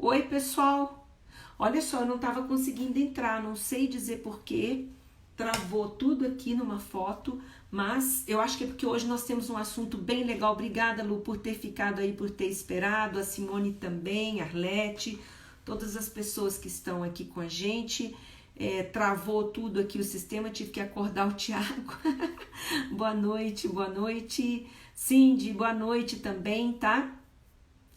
Oi, pessoal. Olha só, eu não estava conseguindo entrar, não sei dizer porquê. Travou tudo aqui numa foto, mas eu acho que é porque hoje nós temos um assunto bem legal. Obrigada, Lu, por ter ficado aí, por ter esperado. A Simone também, a Arlete, todas as pessoas que estão aqui com a gente. Travou tudo aqui o sistema, tive que acordar o Thiago. Boa noite, boa noite. Cindy, boa noite também, tá?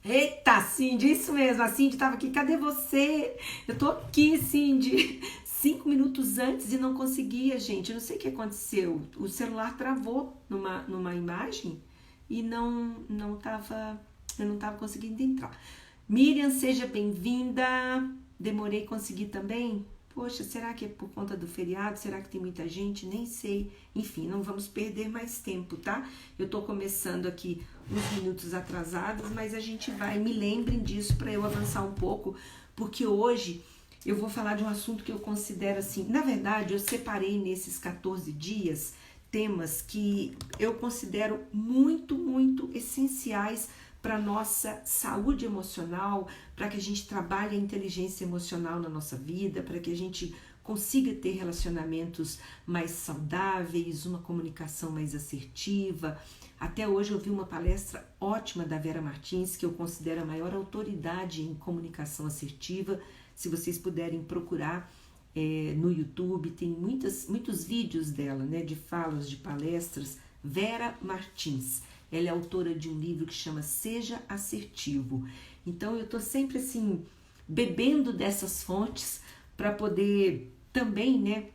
Eita, Cindy, isso mesmo, a Cindy estava aqui, cadê você? Eu tô aqui, Cindy, 5 minutos antes e não conseguia, gente, eu não sei o que aconteceu, o celular travou numa imagem e eu não tava conseguindo entrar. Miriam, seja bem-vinda, demorei a conseguir também? Poxa, será que é por conta do feriado? Será que tem muita gente? Nem sei. Enfim, não vamos perder mais tempo, tá? Eu tô começando aqui uns minutos atrasados, mas a gente vai. Me lembrem disso para eu avançar um pouco, porque hoje eu vou falar de um assunto que eu considero assim. Na verdade, eu separei nesses 14 dias temas que eu considero muito, muito essenciais para nossa saúde emocional, para que a gente trabalhe a inteligência emocional na nossa vida, para que a gente consiga ter relacionamentos mais saudáveis, uma comunicação mais assertiva. Até hoje eu vi uma palestra ótima da Vera Martins, que eu considero a maior autoridade em comunicação assertiva. Se vocês puderem procurar no YouTube, tem muitos vídeos dela, né, de falas, de palestras. Vera Martins. Ela é autora de um livro que chama Seja Assertivo. Então eu tô sempre assim, bebendo dessas fontes para poder também, né,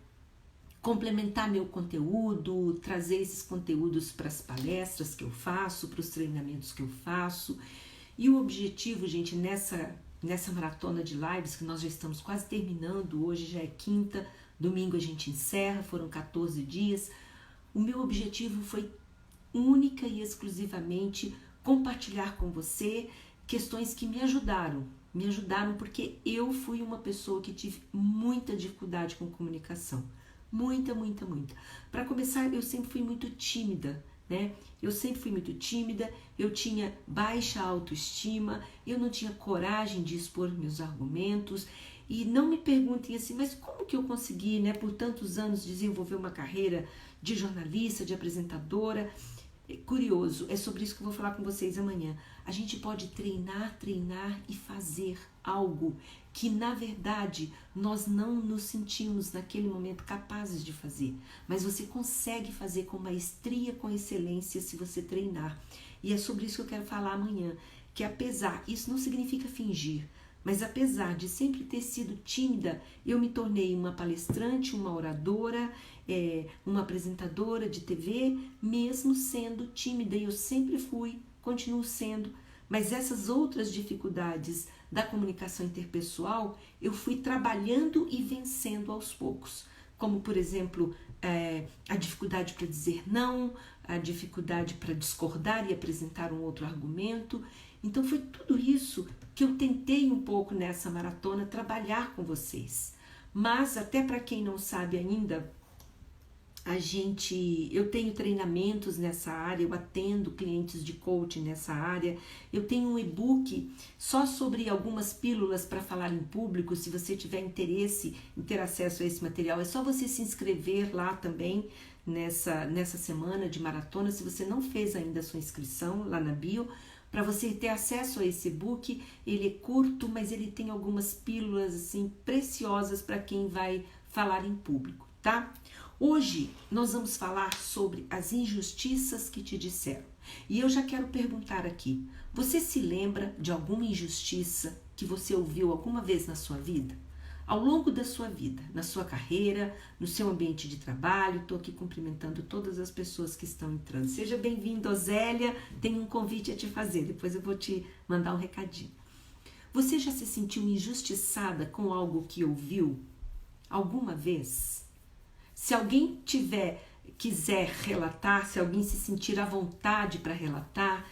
complementar meu conteúdo, trazer esses conteúdos para as palestras que eu faço, para os treinamentos que eu faço. E o objetivo, gente, nessa maratona de lives, que nós já estamos quase terminando, hoje já é quinta, domingo a gente encerra, foram 14 dias. O meu objetivo foi única e exclusivamente compartilhar com você questões que me ajudaram porque eu fui uma pessoa que tive muita dificuldade com comunicação, muita. Para começar, eu sempre fui muito tímida, né? Eu tinha baixa autoestima, eu não tinha coragem de expor meus argumentos. E não me perguntem assim, mas como que eu consegui, né, por tantos anos desenvolver uma carreira de jornalista, de apresentadora? Curioso, é sobre isso que eu vou falar com vocês amanhã. A gente pode treinar e fazer algo que na verdade nós não nos sentimos naquele momento capazes de fazer, mas você consegue fazer com maestria, com excelência se você treinar. E é sobre isso que eu quero falar amanhã, que apesar, isso não significa fingir, mas apesar de sempre ter sido tímida, eu me tornei uma palestrante, uma oradora, uma apresentadora de TV, mesmo sendo tímida, e eu sempre fui, continuo sendo, mas essas outras dificuldades da comunicação interpessoal, eu fui trabalhando e vencendo aos poucos, como por exemplo, a dificuldade para dizer não, a dificuldade para discordar e apresentar um outro argumento. Então foi tudo isso que eu tentei um pouco nessa maratona trabalhar com vocês. Mas até para quem não sabe ainda, eu tenho treinamentos nessa área, eu atendo clientes de coaching nessa área, eu tenho um e-book só sobre algumas pílulas para falar em público. Se você tiver interesse em ter acesso a esse material, é só você se inscrever lá também nessa semana de maratona. Se você não fez ainda a sua inscrição lá na bio, para você ter acesso a esse e-book, ele é curto, mas ele tem algumas pílulas assim preciosas para quem vai falar em público, tá? Hoje nós vamos falar sobre as injustiças que te disseram. E eu já quero perguntar aqui, você se lembra de alguma injustiça que você ouviu alguma vez na sua vida? Ao longo da sua vida, na sua carreira, no seu ambiente de trabalho. Estou aqui cumprimentando todas as pessoas que estão entrando. Seja bem-vindo, Osélia. Tenho um convite a te fazer, depois eu vou te mandar um recadinho. Você já se sentiu injustiçada com algo que ouviu alguma vez? Se alguém quiser relatar, se alguém se sentir à vontade para relatar,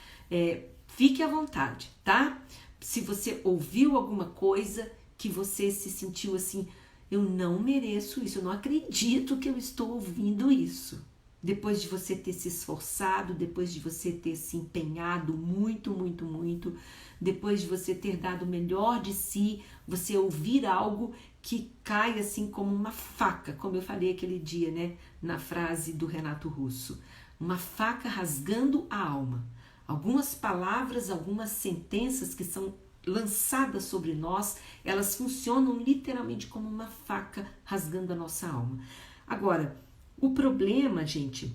fique à vontade, tá? Se você ouviu alguma coisa que você se sentiu assim, eu não mereço isso, eu não acredito que eu estou ouvindo isso. depois de você ter se esforçado, depois de você ter se empenhado muito, muito, muito, depois de você ter dado o melhor de si, você ouvir algo que cai assim como uma faca, como eu falei aquele dia, né, na frase do Renato Russo, uma faca rasgando a alma. Algumas palavras, algumas sentenças que são lançadas sobre nós, elas funcionam literalmente como uma faca rasgando a nossa alma. Agora, o problema, gente,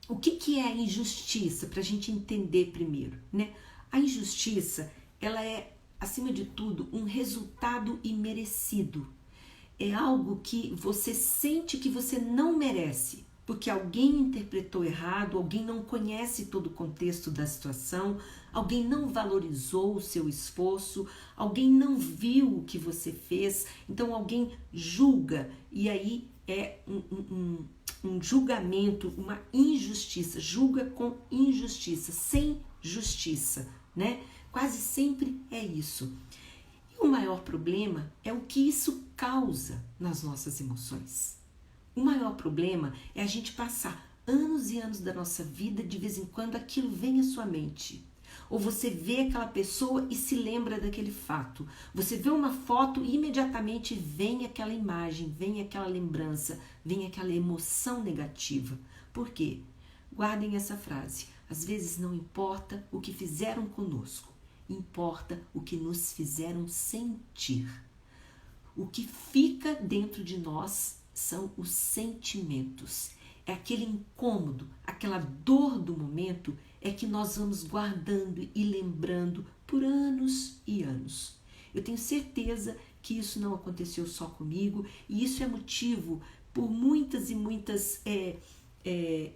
o que é a injustiça? Para a gente entender primeiro, né? A injustiça, ela é, acima de tudo, um resultado imerecido. É algo que você sente que você não merece, porque alguém interpretou errado, alguém não conhece todo o contexto da situação, alguém não valorizou o seu esforço, alguém não viu o que você fez, então alguém julga, e aí é um julgamento, uma injustiça, julga com injustiça, sem justiça, né? Quase sempre é isso. E o maior problema é o que isso causa nas nossas emoções. O maior problema é a gente passar anos e anos da nossa vida, de vez em quando aquilo vem à sua mente. Ou você vê aquela pessoa e se lembra daquele fato. Você vê uma foto e imediatamente vem aquela imagem, vem aquela lembrança, vem aquela emoção negativa. Por quê? Guardem essa frase. Às vezes não importa o que fizeram conosco, importa o que nos fizeram sentir. O que fica dentro de nós são os sentimentos. É aquele incômodo, aquela dor do momento é que nós vamos guardando e lembrando por anos e anos. Eu tenho certeza que isso não aconteceu só comigo e isso é motivo por muitas e muitas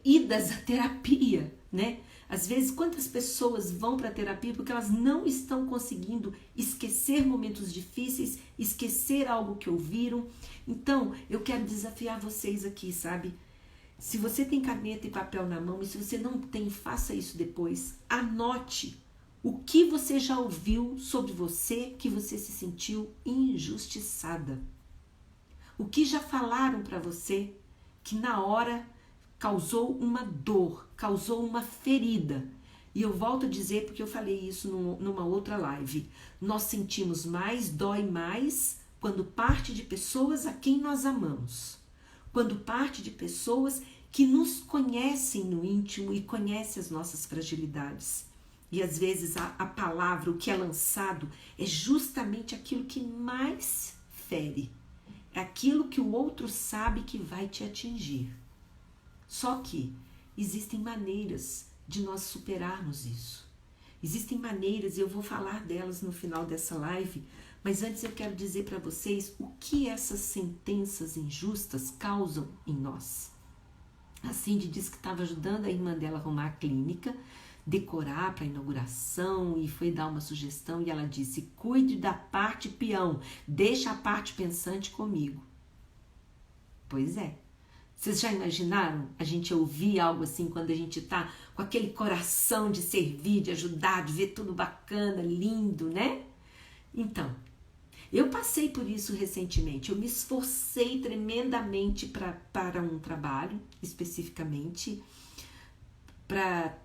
idas à terapia, né? Às vezes, quantas pessoas vão para a terapia porque elas não estão conseguindo esquecer momentos difíceis, esquecer algo que ouviram. Então, eu quero desafiar vocês aqui, sabe? Se você tem caneta e papel na mão, e se você não tem, faça isso depois. Anote o que você já ouviu sobre você, que você se sentiu injustiçada. O que já falaram para você que na hora causou uma dor, causou uma ferida. E eu volto a dizer, porque eu falei isso numa outra live. Nós sentimos mais, dói mais, quando parte de pessoas a quem nós amamos. Quando parte de pessoas que nos conhecem no íntimo e conhecem as nossas fragilidades. E às vezes a palavra, o que é lançado, é justamente aquilo que mais fere. É aquilo que o outro sabe que vai te atingir. Só que existem maneiras de nós superarmos isso. Existem maneiras, e eu vou falar delas no final dessa live, mas antes eu quero dizer para vocês o que essas sentenças injustas causam em nós. A Cindy disse que estava ajudando a irmã dela a arrumar a clínica, decorar para a inauguração e foi dar uma sugestão e ela disse, cuide da parte peão, deixa a parte pensante comigo. Pois é. Vocês já imaginaram a gente ouvir algo assim quando a gente tá com aquele coração de servir, de ajudar, de ver tudo bacana, lindo, né? Então, eu passei por isso recentemente. Eu me esforcei tremendamente para um trabalho, especificamente, para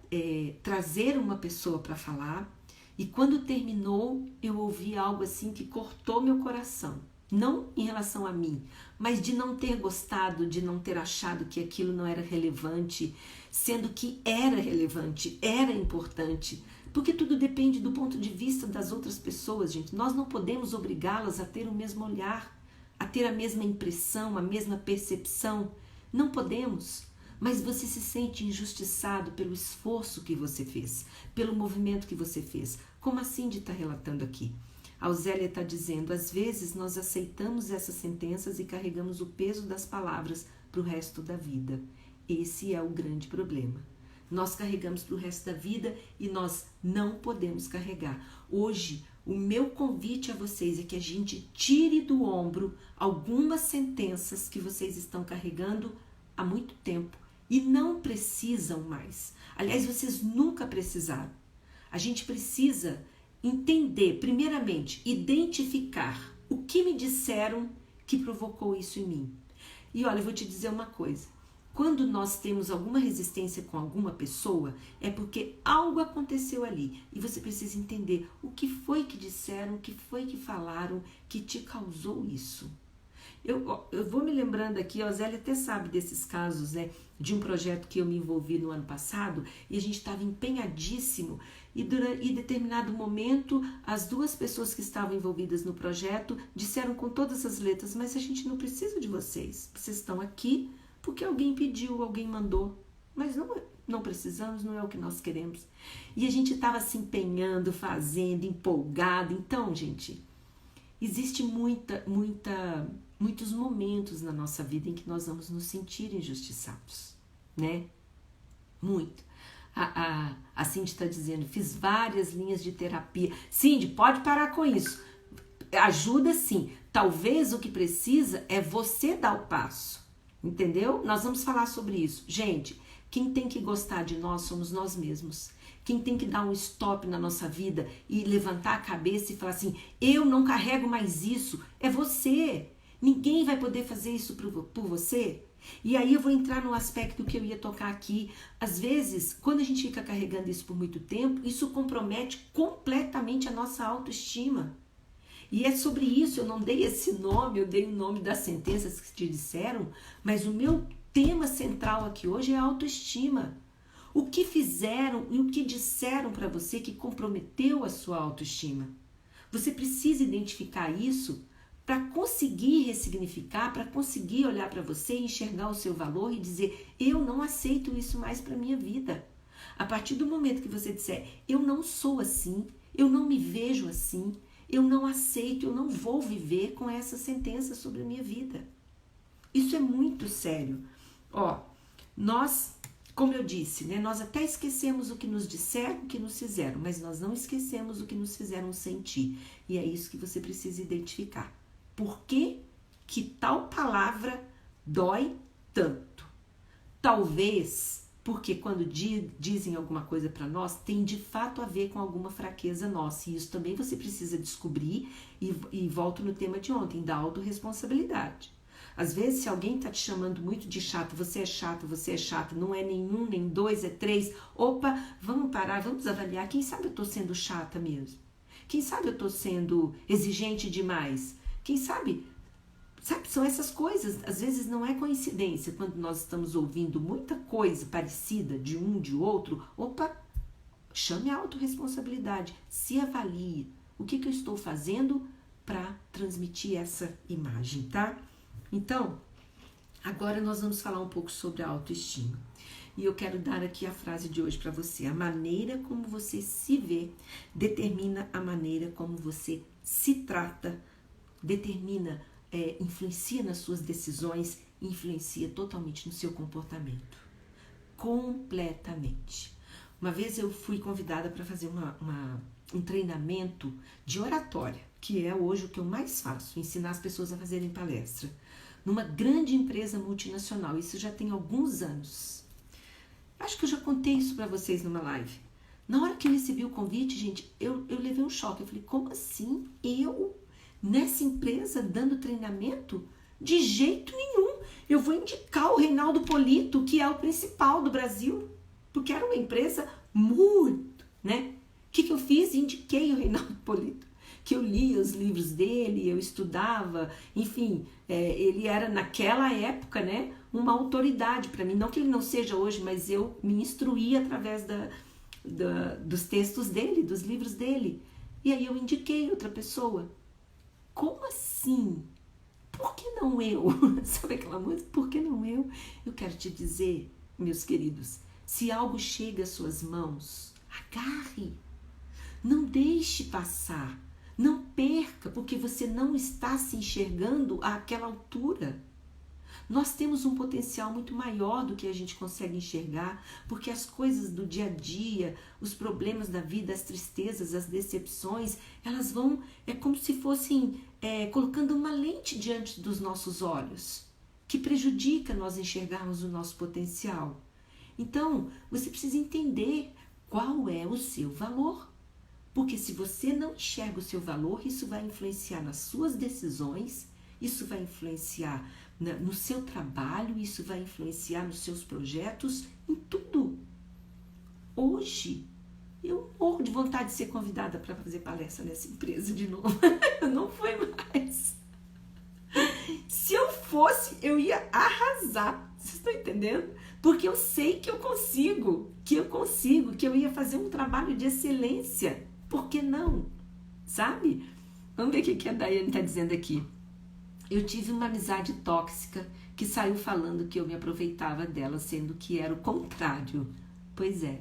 trazer uma pessoa para falar. E quando terminou, eu ouvi algo assim que cortou meu coração. Não em relação a mim, mas de não ter gostado, de não ter achado que aquilo não era relevante, sendo que era relevante, era importante, porque tudo depende do ponto de vista das outras pessoas, gente. Nós não podemos obrigá-las a ter o mesmo olhar, a ter a mesma impressão, a mesma percepção. Não podemos, mas você se sente injustiçado pelo esforço que você fez, pelo movimento que você fez, como a Cindy está relatando aqui. A Ausélia está dizendo, às vezes nós aceitamos essas sentenças e carregamos o peso das palavras para o resto da vida. Esse é o grande problema. Nós carregamos para o resto da vida e nós não podemos carregar. Hoje, o meu convite a vocês é que a gente tire do ombro algumas sentenças que vocês estão carregando há muito tempo e não precisam mais. Aliás, vocês nunca precisaram. A gente precisa entender, primeiramente, identificar o que me disseram que provocou isso em mim. E olha, eu vou te dizer uma coisa. Quando nós temos alguma resistência com alguma pessoa, é porque algo aconteceu ali. E você precisa entender o que foi que disseram, o que foi que falaram que te causou isso. Eu vou me lembrando aqui, a Zélia até sabe desses casos, né? De um projeto que eu me envolvi no ano passado e a gente estava empenhadíssimo e em determinado momento as duas pessoas que estavam envolvidas no projeto disseram com todas as letras, mas a gente não precisa de vocês, vocês estão aqui porque alguém pediu, alguém mandou, mas não precisamos, não é o que nós queremos. E a gente estava se empenhando, fazendo, empolgado. Então, gente, existe muitos momentos na nossa vida em que nós vamos nos sentir injustiçados, né? Muito. A Cindy está dizendo, fiz várias linhas de terapia. Cindy, pode parar com isso. Ajuda sim. Talvez o que precisa é você dar o passo. Entendeu? Nós vamos falar sobre isso. Gente, quem tem que gostar de nós somos nós mesmos. Quem tem que dar um stop na nossa vida e levantar a cabeça e falar assim, eu não carrego mais isso, é você. Ninguém vai poder fazer isso por você. E aí eu vou entrar no aspecto que eu ia tocar aqui. Às vezes, quando a gente fica carregando isso por muito tempo, isso compromete completamente a nossa autoestima. E é sobre isso, eu não dei esse nome, eu dei o nome das sentenças que te disseram, mas o meu tema central aqui hoje é a autoestima. O que fizeram e o que disseram para você que comprometeu a sua autoestima? Você precisa identificar isso para conseguir ressignificar, para conseguir olhar para você e enxergar o seu valor e dizer, eu não aceito isso mais para minha vida. A partir do momento que você disser, eu não sou assim, eu não me vejo assim, eu não aceito, eu não vou viver com essa sentença sobre a minha vida. Isso é muito sério. Ó, nós, como eu disse, né, nós até esquecemos o que nos disseram, o que nos fizeram, mas nós não esquecemos o que nos fizeram sentir. E é isso que você precisa identificar. Por que tal palavra dói tanto? Talvez porque quando dizem alguma coisa para nós, tem de fato a ver com alguma fraqueza nossa. E isso também você precisa descobrir e volto no tema de ontem, da autorresponsabilidade. Às vezes, se alguém está te chamando muito de chato, você é chato, não é nenhum, nem dois, é três. Opa, vamos parar, vamos avaliar. Quem sabe eu estou sendo chata mesmo? Quem sabe eu estou sendo exigente demais? Quem sabe, são essas coisas. Às vezes não é coincidência. Quando nós estamos ouvindo muita coisa parecida de um, de outro, opa, chame a autorresponsabilidade. Se avalie. O que eu estou fazendo para transmitir essa imagem, tá? Então, agora nós vamos falar um pouco sobre a autoestima. E eu quero dar aqui a frase de hoje para você. A maneira como você se vê determina a maneira como você se trata, determina, influencia nas suas decisões, influencia totalmente no seu comportamento. Completamente. Uma vez eu fui convidada para fazer um treinamento de oratória, que é hoje o que eu mais faço, ensinar as pessoas a fazerem palestra, numa grande empresa multinacional. Isso já tem alguns anos. Acho que eu já contei isso para vocês numa live. Na hora que eu recebi o convite, gente, eu levei um choque. Eu falei, como assim? Eu, nessa empresa, dando treinamento? De jeito nenhum. Eu vou indicar o Reinaldo Polito, que é o principal do Brasil, porque era uma empresa muito, né? O que eu fiz? Indiquei o Reinaldo Polito, que eu lia os livros dele, eu estudava, enfim, ele era naquela época, né, uma autoridade para mim. Não que ele não seja hoje, mas eu me instruí através dos textos dele, dos livros dele. E aí eu indiquei outra pessoa. Como assim? Por que não eu? Sabe aquela música? Por que não eu? Eu quero te dizer, meus queridos, se algo chega às suas mãos, agarre. Não deixe passar. Não perca, porque você não está se enxergando àquela altura. Nós temos um potencial muito maior do que a gente consegue enxergar, porque as coisas do dia a dia, os problemas da vida, as tristezas, as decepções, elas vão, é como se fossem colocando uma lente diante dos nossos olhos, que prejudica nós enxergarmos o nosso potencial. Então, você precisa entender qual é o seu valor. Porque se você não enxerga o seu valor, isso vai influenciar nas suas decisões isso vai influenciar no seu trabalho, isso vai influenciar nos seus projetos, em tudo. Hoje, eu morro de vontade de ser convidada para fazer palestra nessa empresa de novo. Não foi mais. Se eu fosse, eu ia arrasar. Vocês estão entendendo? Porque eu sei que eu consigo, que eu ia fazer um trabalho de excelência. Por que não? Sabe? Vamos ver o que a Daiane está dizendo aqui. Eu tive uma amizade tóxica que saiu falando que eu me aproveitava dela, sendo que era o contrário. Pois é.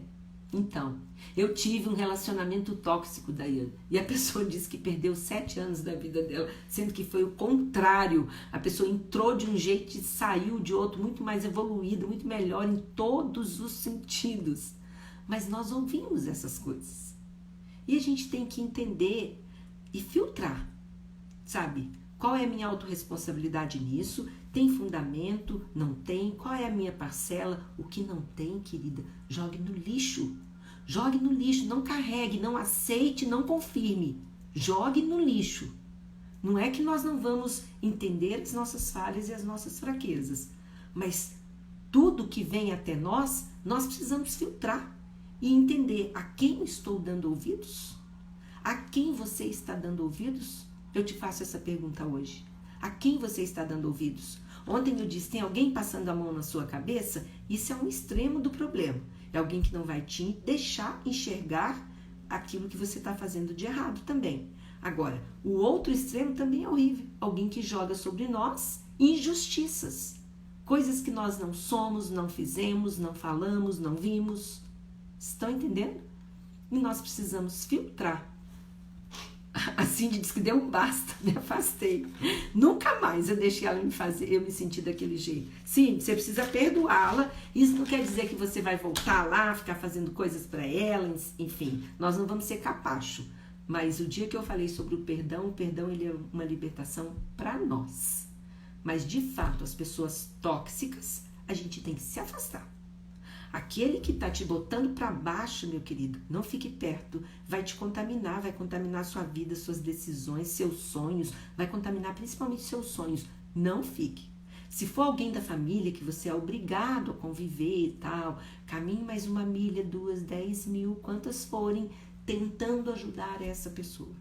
Então, eu tive um relacionamento tóxico, Daiane, e a pessoa disse que perdeu 7 anos da vida dela, sendo que foi o contrário. A pessoa entrou de um jeito e saiu de outro, muito mais evoluído, muito melhor em todos os sentidos. Mas nós ouvimos essas coisas. E a gente tem que entender e filtrar, sabe? Qual é a minha autorresponsabilidade nisso? Tem fundamento? Não tem? Qual é a minha parcela? O que não tem, querida, jogue no lixo. Jogue no lixo, não carregue, não aceite, não confirme. Jogue no lixo. Não é que nós não vamos entender as nossas falhas e as nossas fraquezas, mas tudo que vem até nós, nós precisamos filtrar e entender a quem estou dando ouvidos. A quem você está dando ouvidos? Eu te faço essa pergunta hoje. A quem você está dando ouvidos? Ontem eu disse, tem alguém passando a mão na sua cabeça? Isso é um extremo do problema. É alguém que não vai te deixar enxergar aquilo que você está fazendo de errado também. Agora, o outro extremo também é horrível. Alguém que joga sobre nós injustiças. Coisas que nós não somos, não fizemos, não falamos, não vimos. Estão entendendo? E nós precisamos filtrar. A Cindy disse que deu um basta, me afastei. Nunca mais eu deixei ela me fazer, eu me sentir daquele jeito. Sim, você precisa perdoá-la. Isso não quer dizer que você vai voltar lá, ficar fazendo coisas para ela, enfim. Nós não vamos ser capacho. Mas o dia que eu falei sobre o perdão ele é uma libertação para nós. Mas de fato, as pessoas tóxicas, a gente tem que se afastar. Aquele que está te botando para baixo, meu querido, não fique perto, vai te contaminar, vai contaminar sua vida, suas decisões, seus sonhos, vai contaminar principalmente seus sonhos. Não fique. Se for alguém da família que você é obrigado a conviver e tal, caminhe mais 1 milha, 2, 10 mil, quantas forem, tentando ajudar essa pessoa,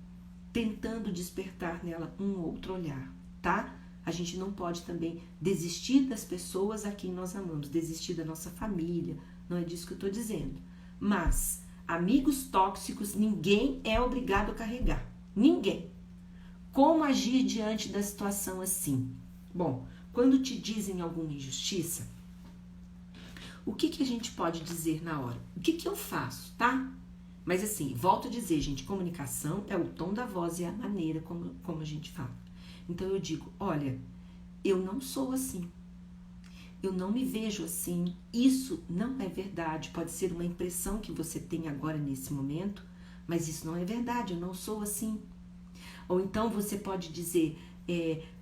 tentando despertar nela um outro olhar, tá? A gente não pode também desistir das pessoas a quem nós amamos, desistir da nossa família, não é disso que eu estou dizendo. Mas, amigos tóxicos, ninguém é obrigado a carregar, ninguém. Como agir diante da situação assim? Bom, quando te dizem alguma injustiça, o que a gente pode dizer na hora? O que eu faço, tá? Mas assim, volto a dizer, gente, comunicação é o tom da voz e a maneira como a gente fala. Então eu digo, olha, eu não sou assim, eu não me vejo assim, isso não é verdade, pode ser uma impressão que você tem agora nesse momento, mas isso não é verdade, eu não sou assim. Ou então você pode dizer,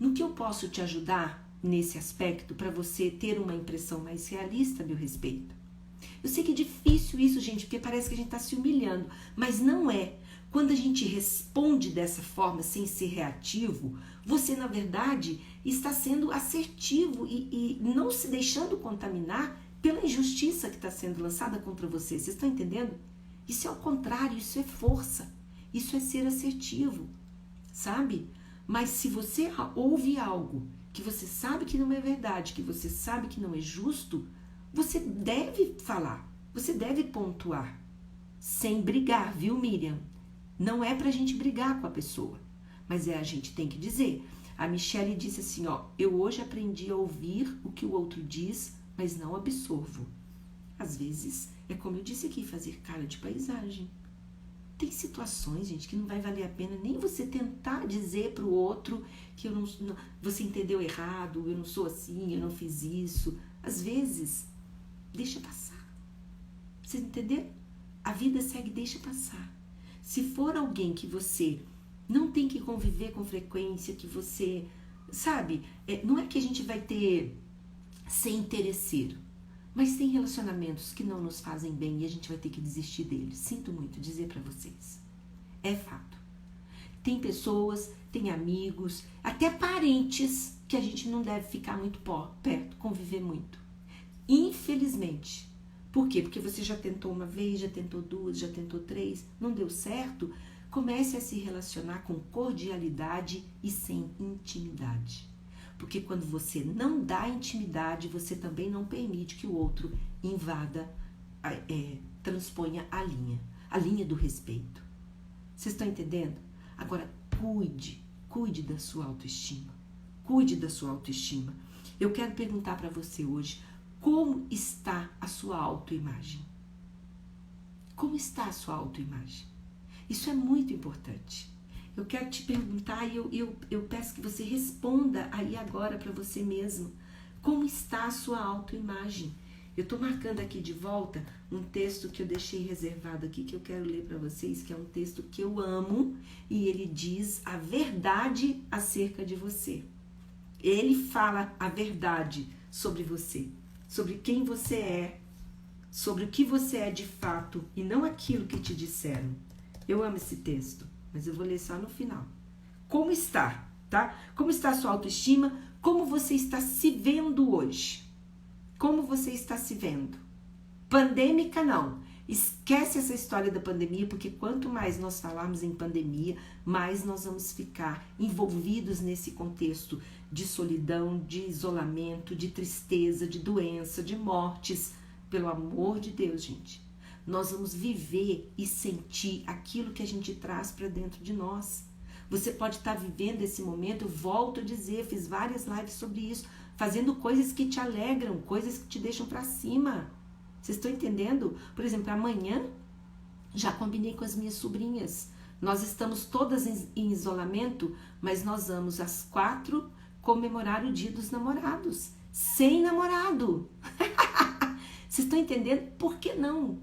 no que eu posso te ajudar nesse aspecto para você ter uma impressão mais realista a meu respeito? Eu sei que é difícil isso, gente, porque parece que a gente está se humilhando, mas não é. Quando a gente responde dessa forma, sem ser reativo, você, na verdade, está sendo assertivo e não se deixando contaminar pela injustiça que está sendo lançada contra você. Vocês estão entendendo? Isso é o contrário, isso é força, isso é ser assertivo, sabe? Mas se você ouve algo que você sabe que não é verdade, que você sabe que não é justo, você deve falar, você deve pontuar, sem brigar, viu, Miriam? Não é pra gente brigar com a pessoa, mas a gente tem que dizer. A Michelle disse assim, ó, eu hoje aprendi a ouvir o que o outro diz, mas não absorvo. Às vezes, é como eu disse aqui, fazer cara de paisagem. Tem situações, gente, que não vai valer a pena nem você tentar dizer pro outro que eu não, você entendeu errado, eu não sou assim, eu não fiz isso. Às vezes, deixa passar. Vocês entenderam? A vida segue, deixa passar. Se for alguém que você não tem que conviver com frequência, que você, sabe, não é que a gente vai ter ser interesseiro, mas tem relacionamentos que não nos fazem bem e a gente vai ter que desistir deles. Sinto muito dizer pra vocês. É fato. Tem pessoas, tem amigos, até parentes que a gente não deve ficar muito perto, conviver muito. Infelizmente. Por quê? Porque você já tentou uma vez, já tentou duas, já tentou três, não deu certo. Comece a se relacionar com cordialidade e sem intimidade. Porque quando você não dá intimidade, você também não permite que o outro invada, transponha a linha do respeito. Vocês estão entendendo? Agora, cuide da sua autoestima. Cuide da sua autoestima. Eu quero perguntar para você hoje, como está a sua autoimagem? Como está a sua autoimagem? Isso é muito importante. Eu quero te perguntar e eu peço que você responda aí agora para você mesmo. Como está a sua autoimagem? Eu estou marcando aqui de volta um texto que eu deixei reservado aqui, que eu quero ler para vocês, que é um texto que eu amo, e ele diz a verdade acerca de você. Ele fala a verdade sobre você, sobre quem você é, sobre o que você é de fato, e não aquilo que te disseram. Eu amo esse texto, mas eu vou ler só no final. Como está, tá? Como está a sua autoestima? Como você está se vendo hoje? Como você está se vendo? Pandêmica não. Esquece essa história da pandemia, porque quanto mais nós falarmos em pandemia, mais nós vamos ficar envolvidos nesse contexto de solidão, de isolamento, de tristeza, de doença, de mortes. Pelo amor de Deus, gente. Nós vamos viver e sentir aquilo que a gente traz para dentro de nós. Você pode estar vivendo esse momento, eu volto a dizer, fiz várias lives sobre isso, fazendo coisas que te alegram, coisas que te deixam para cima. Vocês estão entendendo? Por exemplo, amanhã já combinei com as minhas sobrinhas. Nós estamos todas em isolamento, mas nós vamos às 4 comemorar o Dia dos Namorados. Sem namorado. Vocês estão entendendo? Por que não?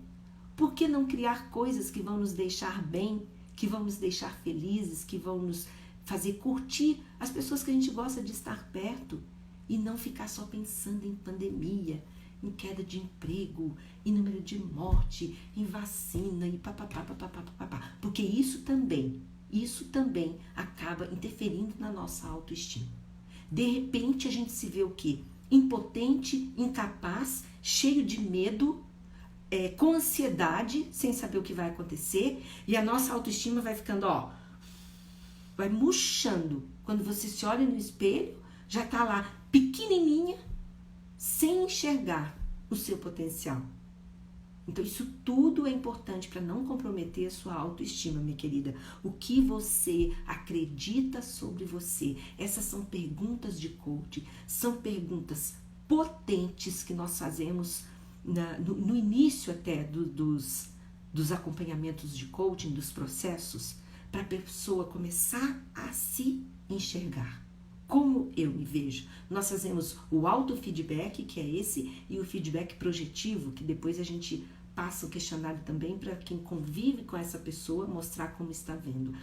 Por que não criar coisas que vão nos deixar bem, que vão nos deixar felizes, que vão nos fazer curtir as pessoas que a gente gosta de estar perto e não ficar só pensando em pandemia, em queda de emprego, em número de morte, em vacina e papapá. Porque isso também acaba interferindo na nossa autoestima. De repente a gente se vê o quê? Impotente, incapaz, cheio de medo, com ansiedade, sem saber o que vai acontecer, e a nossa autoestima vai ficando, vai murchando. Quando você se olha no espelho, já tá lá pequenininha, sem enxergar o seu potencial. Então isso tudo é importante para não comprometer a sua autoestima, minha querida. O que você acredita sobre você? Essas são perguntas de coaching, são perguntas potentes que nós fazemos no início até dos acompanhamentos de coaching, dos processos, para a pessoa começar a se enxergar. Como eu me vejo? Nós fazemos o autofeedback, que é esse, e o feedback projetivo, que depois a gente passa o questionário também para quem convive com essa pessoa mostrar como está vendo.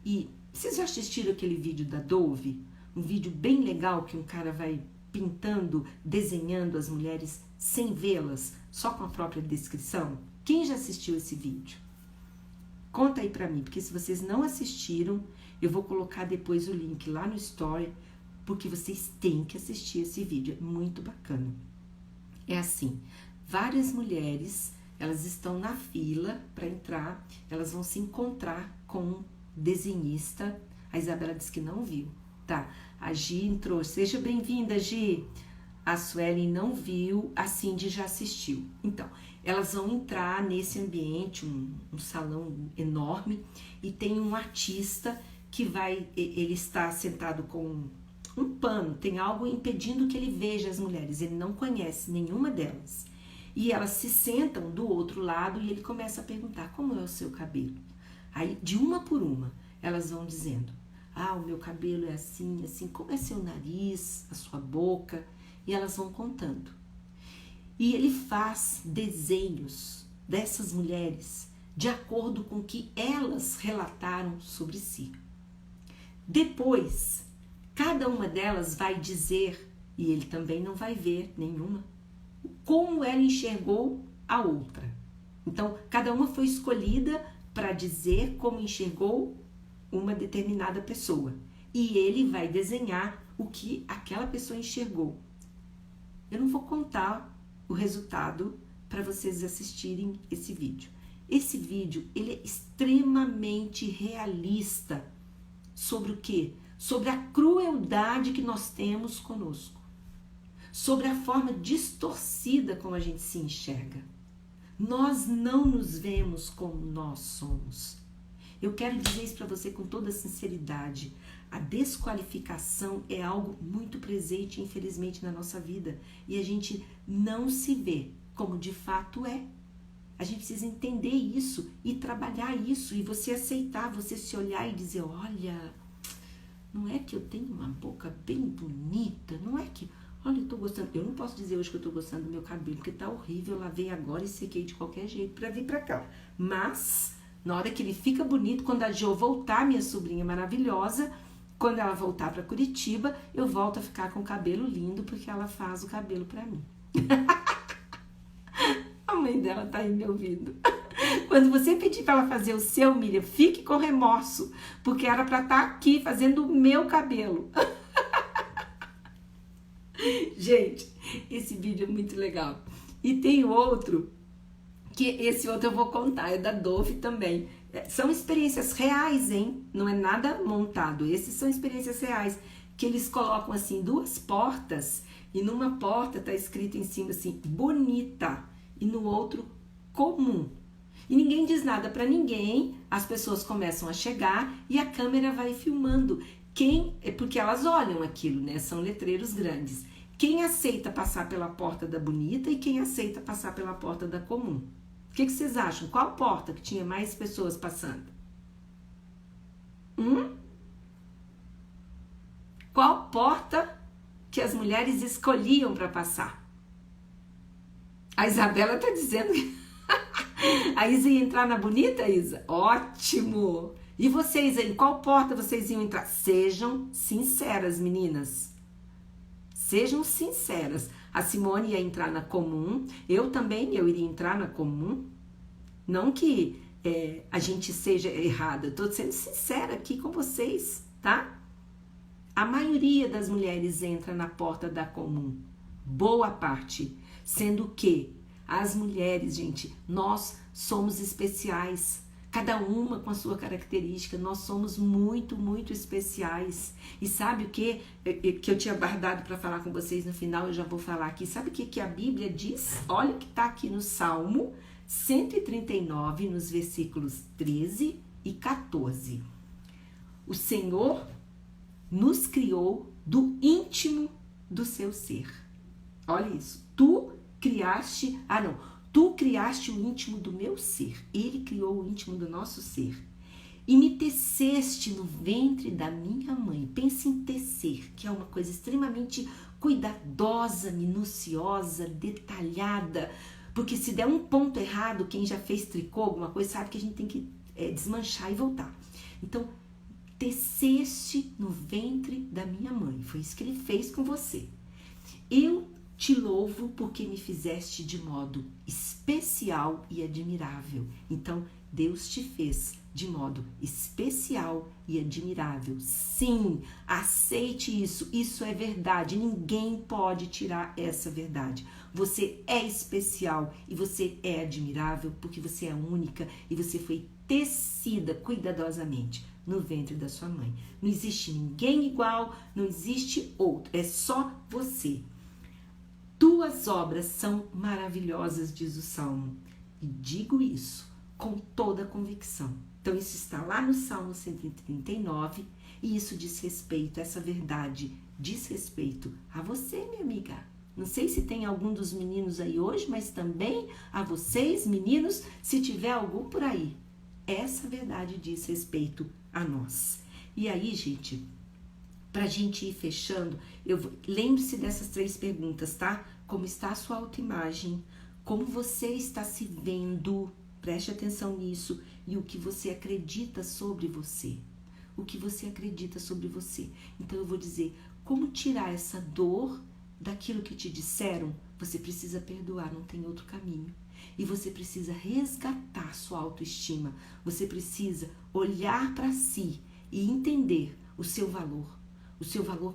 E vocês já assistiram aquele vídeo da Dove? Um vídeo bem legal que um cara vai pintando, desenhando as mulheres sem vê-las, só com a própria descrição? Quem já assistiu esse vídeo? Conta aí pra mim, porque se vocês não assistiram, eu vou colocar depois o link lá no Story, porque vocês têm que assistir esse vídeo, é muito bacana. É assim, várias mulheres, elas estão na fila para entrar, elas vão se encontrar com um desenhista. A Isabela disse que não viu, tá? A Gi entrou, seja bem-vinda, Gi. A Suelen não viu, a Cindy já assistiu. Então, elas vão entrar nesse ambiente, um salão enorme, e tem um artista que ele está sentado com um pano, tem algo impedindo que ele veja as mulheres, ele não conhece nenhuma delas. E elas se sentam do outro lado e ele começa a perguntar, como é o seu cabelo? Aí, de uma por uma, elas vão dizendo, o meu cabelo é assim, assim, como é seu nariz, a sua boca, e elas vão contando. E ele faz desenhos dessas mulheres de acordo com o que elas relataram sobre si. Depois, cada uma delas vai dizer, e ele também não vai ver nenhuma, como ela enxergou a outra. Então, cada uma foi escolhida para dizer como enxergou uma determinada pessoa. E ele vai desenhar o que aquela pessoa enxergou. Eu não vou contar o resultado para vocês assistirem esse vídeo. Esse vídeo, ele é extremamente realista sobre o quê? Sobre a crueldade que nós temos conosco. Sobre a forma distorcida como a gente se enxerga. Nós não nos vemos como nós somos. Eu quero dizer isso para você com toda sinceridade. A desqualificação é algo muito presente, infelizmente, na nossa vida. E a gente não se vê como de fato é. A gente precisa entender isso e trabalhar isso. E você aceitar, você se olhar e dizer, olha, não é que eu tenho uma boca bem bonita, não é que... Olha, eu tô gostando. Eu não posso dizer hoje que eu tô gostando do meu cabelo, porque tá horrível. Eu lavei agora e sequei de qualquer jeito pra vir pra cá. Mas, na hora que ele fica bonito, quando a Jo voltar, minha sobrinha maravilhosa, quando ela voltar pra Curitiba, eu volto a ficar com o cabelo lindo, porque ela faz o cabelo pra mim. A mãe dela tá aí me ouvindo. Quando você pedir pra ela fazer o seu, Miriam, fique com remorso, porque era pra estar aqui fazendo o meu cabelo. Gente, esse vídeo é muito legal. E tem outro, que esse outro eu vou contar, é da Dove também. São experiências reais, hein? Não é nada montado. Esses são experiências reais, que eles colocam assim, 2 portas, e numa porta tá escrito em cima assim, bonita, e no outro, comum. E ninguém diz nada pra ninguém, as pessoas começam a chegar e a câmera vai filmando. Porque elas olham aquilo, né? São letreiros grandes. Quem aceita passar pela porta da bonita e quem aceita passar pela porta da comum? O que vocês acham? Qual porta que tinha mais pessoas passando? Qual porta que as mulheres escolhiam para passar? A Isabela tá dizendo que a Isa ia entrar na bonita, Isa? Ótimo! E vocês aí, qual porta vocês iam entrar? Sejam sinceras, meninas. Sejam sinceras. A Simone ia entrar na comum, eu iria entrar na comum. Não que a gente seja errada, eu tô sendo sincera aqui com vocês, tá? A maioria das mulheres entra na porta da comum, boa parte, sendo que as mulheres, gente, nós somos especiais. Cada uma com a sua característica, nós somos muito, muito especiais. E sabe o que eu tinha guardado para falar com vocês no final, eu já vou falar aqui. Sabe o que a Bíblia diz? Olha o que está aqui no Salmo 139, nos versículos 13 e 14. O Senhor nos criou do íntimo do seu ser. Olha isso. Tu criaste o íntimo do meu ser. Ele criou o íntimo do nosso ser. E me teceste no ventre da minha mãe. Pense em tecer, que é uma coisa extremamente cuidadosa, minuciosa, detalhada. Porque se der um ponto errado, quem já fez tricô, alguma coisa, sabe que a gente tem que desmanchar e voltar. Então, teceste no ventre da minha mãe. Foi isso que ele fez com você. Eu te louvo porque me fizeste de modo especial e admirável. Então, Deus te fez de modo especial e admirável. Sim, aceite isso. Isso é verdade. Ninguém pode tirar essa verdade. Você é especial e você é admirável porque você é única e você foi tecida cuidadosamente no ventre da sua mãe. Não existe ninguém igual, não existe outro. É só você. Tuas obras são maravilhosas, diz o Salmo. E digo isso com toda a convicção. Então, isso está lá no Salmo 139 e isso diz respeito, essa verdade diz respeito a você, minha amiga. Não sei se tem algum dos meninos aí hoje, mas também a vocês, meninos, se tiver algum por aí. Essa verdade diz respeito a nós. E aí, gente, pra gente ir fechando, lembre-se dessas 3 perguntas, tá? Como está a sua autoimagem? Como você está se vendo? Preste atenção nisso. E o que você acredita sobre você? O que você acredita sobre você? Então eu vou dizer, como tirar essa dor daquilo que te disseram? Você precisa perdoar, não tem outro caminho. E você precisa resgatar sua autoestima. Você precisa olhar para si e entender o seu valor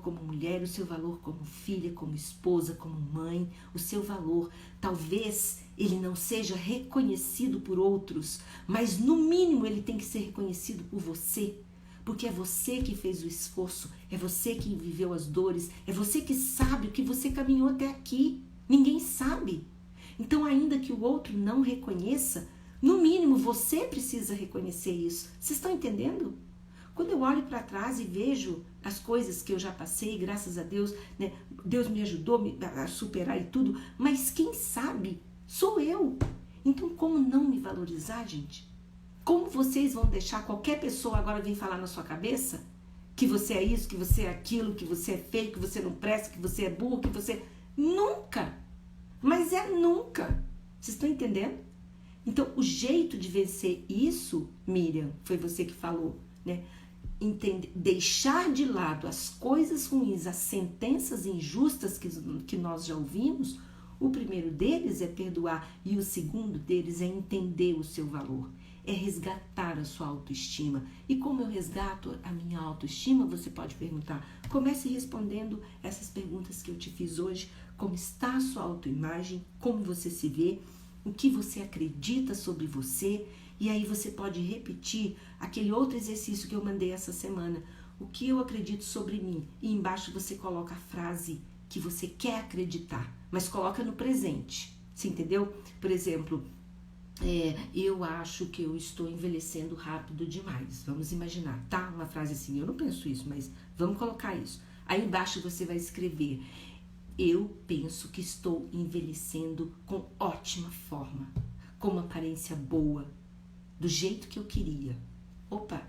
como mulher, o seu valor como filha, como esposa, como mãe, o seu valor. Talvez ele não seja reconhecido por outros, mas no mínimo ele tem que ser reconhecido por você, porque é você que fez o esforço, é você que viveu as dores, é você que sabe o que você caminhou até aqui. Ninguém sabe. Então, ainda que o outro não reconheça, no mínimo você precisa reconhecer isso. Vocês estão entendendo? Quando eu olho para trás e vejo as coisas que eu já passei, graças a Deus, né? Deus me ajudou a superar e tudo, mas quem sabe sou eu. Então, como não me valorizar, gente? Como vocês vão deixar qualquer pessoa agora vir falar na sua cabeça que você é isso, que você é aquilo, que você é feio, que você não presta, que você é burro, que você... Nunca! Mas é nunca! Vocês estão entendendo? Então, o jeito de vencer isso, Miriam, foi você que falou, né? Deixar de lado as coisas ruins, as sentenças injustas que nós já ouvimos. O primeiro deles é perdoar e o segundo deles é entender o seu valor, é resgatar a sua autoestima. E como eu resgato a minha autoestima, você pode perguntar. Comece respondendo essas perguntas que eu te fiz hoje. Como está a sua autoimagem? Como você se vê? O que você acredita sobre você? E aí você pode repetir aquele outro exercício que eu mandei essa semana. O que eu acredito sobre mim? E embaixo você coloca a frase que você quer acreditar, mas coloca no presente. Você entendeu? Por exemplo, eu acho que eu estou envelhecendo rápido demais. Vamos imaginar, tá? Uma frase assim, eu não penso isso, mas vamos colocar isso. Aí embaixo você vai escrever: eu penso que estou envelhecendo com ótima forma, com uma aparência boa, do jeito que eu queria. Opa,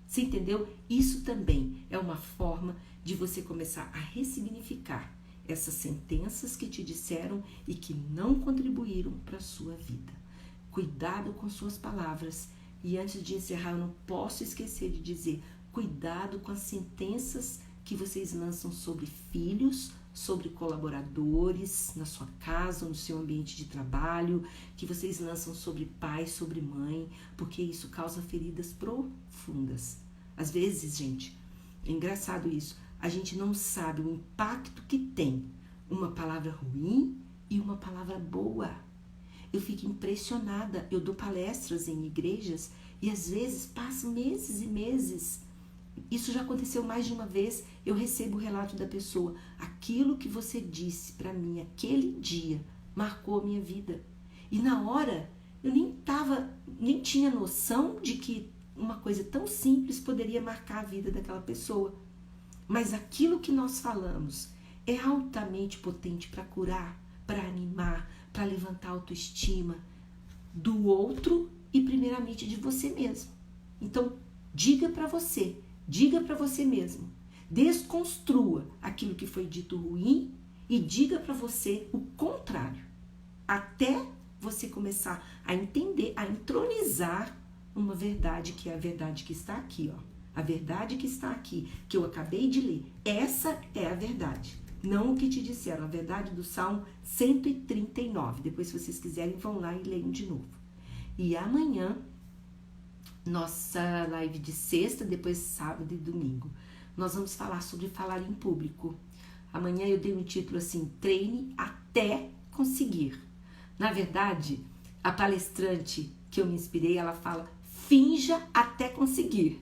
você entendeu? Isso também é uma forma de você começar a ressignificar essas sentenças que te disseram e que não contribuíram para a sua vida. Cuidado com suas palavras. E antes de encerrar, eu não posso esquecer de dizer: cuidado com as sentenças que vocês lançam sobre filhos, sobre colaboradores na sua casa ou no seu ambiente de trabalho, que vocês lançam sobre pai, sobre mãe, porque isso causa feridas profundas. Às vezes, gente, é engraçado isso, a gente não sabe o impacto que tem uma palavra ruim e uma palavra boa. Eu fico impressionada, eu dou palestras em igrejas e às vezes passam meses e meses. Isso já aconteceu mais de uma vez, eu recebo o relato da pessoa: aquilo que você disse para mim aquele dia marcou a minha vida. E na hora eu nem tinha noção de que uma coisa tão simples poderia marcar a vida daquela pessoa. Mas aquilo que nós falamos é altamente potente para curar, para animar, para levantar a autoestima do outro e primeiramente de você mesmo. Então, diga para você mesmo, desconstrua aquilo que foi dito ruim e diga para você o contrário, até você começar a entender, a entronizar uma verdade que é a verdade que está aqui, ó. A verdade que está aqui, que eu acabei de ler, essa é a verdade, não o que te disseram, a verdade do Salmo 139. Depois, se vocês quiserem, vão lá e leiam de novo. E amanhã, nossa live de sexta, depois sábado e domingo, nós vamos falar sobre falar em público. Amanhã eu dei um título assim: treine até conseguir. Na verdade, a palestrante que eu me inspirei, ela fala: finja até conseguir.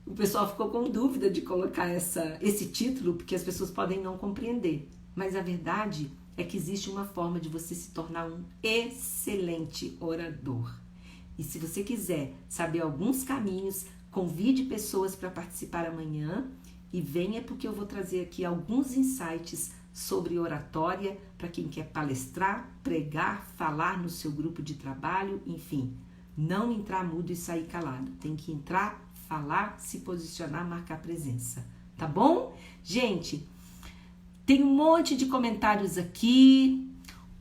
O pessoal ficou com dúvida de colocar esse título, porque as pessoas podem não compreender. Mas a verdade é que existe uma forma de você se tornar um excelente orador. E se você quiser saber alguns caminhos, convide pessoas para participar amanhã e venha, porque eu vou trazer aqui alguns insights sobre oratória para quem quer palestrar, pregar, falar no seu grupo de trabalho, enfim. Não entrar mudo e sair calado. Tem que entrar, falar, se posicionar, marcar presença. Tá bom? Gente, tem um monte de comentários aqui.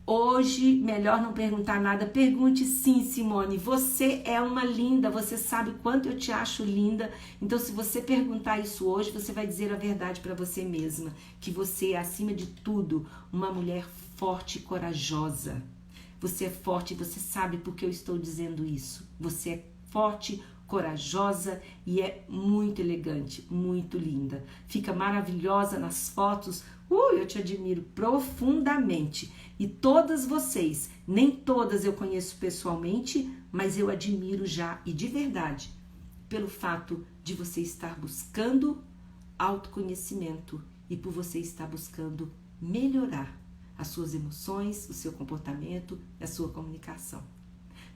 Hoje, melhor não perguntar nada. Pergunte sim, Simone. Você é uma linda, você sabe quanto eu te acho linda. Então, se você perguntar isso hoje, você vai dizer a verdade para você mesma. Que você é, acima de tudo, uma mulher forte e corajosa. Você é forte e você sabe por que eu estou dizendo isso. Você é forte, corajosa e é muito elegante, muito linda. Fica maravilhosa nas fotos. Eu te admiro profundamente. E todas vocês, nem todas eu conheço pessoalmente, mas eu admiro já e de verdade, pelo fato de você estar buscando autoconhecimento e por você estar buscando melhorar as suas emoções, o seu comportamento e a sua comunicação.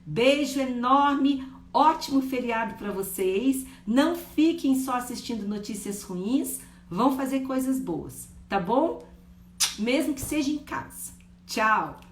Beijo enorme, ótimo feriado para vocês. Não fiquem só assistindo notícias ruins, vão fazer coisas boas, tá bom? Mesmo que seja em casa. Tchau!